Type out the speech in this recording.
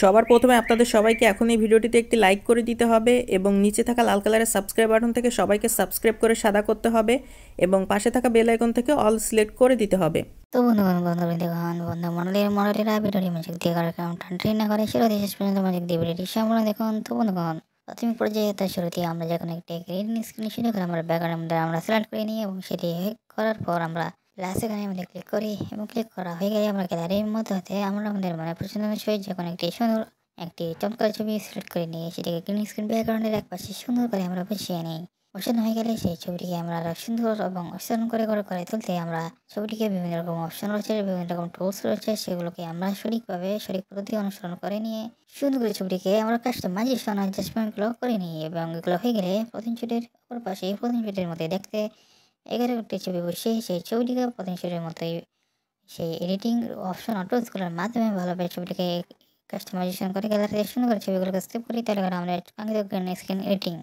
সবার প্রথমে আপনাদের সবাইকে এখন এই ভিডিওটিতে একটি লাইক করে দিতে হবে এবং নিচে থাকা লাল কালারের সাবস্ক্রাইব বাটন থেকে সবাইকে সাবস্ক্রাইব করে সাদা করতে হবে এবং পাশে থাকা বেল আইকন থেকে অল সিলেক্ট করে দিতে হবে। তো বন্ধুগণেরা ভিডিওটি মনোযোগ দিয়ে করার কারণটা ট্রেন না করে শুরু থেকে শেষ পর্যন্ত মনোযোগ দিয়ে ভিডিওটি সম্পূর্ণ দেখুন। তো বন্ধুগণ, প্রাথমিক পর্যায়ে তার শুরুতে আমরা যখন একটি গ্রিন স্ক্রিন শুরু করে আমরা ব্যাকগ্রাউন্ডের মধ্যে আমরা সিলেক্ট করে নিই এবং সেটি করার পর আমরা লাস্ট এখানে আমাদের ক্লিক করি এবং ক্লিক করা হয়ে গেলে আমরা গ্যালারির মধ্যে হতে আমরা আমাদের মনে পছন্দ অনুযায়ী যখন একটি সুন্দর একটি চমৎকার ছবি সিলেক্ট করে নিয়ে সেটিকে গ্রিন স্ক্রিন ব্যাকগ্রাউন্ডের এক পাশে সুন্দর করে আমরা বসিয়ে নিই। বসানো হয়ে গেলে সেই ছবিটিকে আমরা সুন্দর এবং অসাধারণ করে তুলতে আমরা ছবিটিকে বিভিন্ন রকম অপশন রয়েছে, বিভিন্ন রকম টুলস রয়েছে, সেগুলোকে আমরা সঠিক পদ্ধতি অনুসরণ করে নিয়ে সুন্দর করে ছবিটিকে আমরা কাস্টমাইজেশন অ্যাডজাস্টমেন্টগুলো করে নিই এবং এগুলো হয়ে গেলে প্রথম ছবিটির অপর পাশে প্রথম ছবিটির মধ্যে দেখতে 11টি ছবি বসে সেই ছবিটিকে প্রথম ছবিটির মতোই সেই এডিটিং অপশন টুলসগুলোর মাধ্যমে ভালোভাবে ছবিটিকে কাস্টমাইজেশন করে গ্যালারিতে সুন্দর করে ছবিগুলোকে সেভ করি, তাহলে আমরা কাঙ্ক্ষিত গ্রিন স্ক্রিন এডিটিং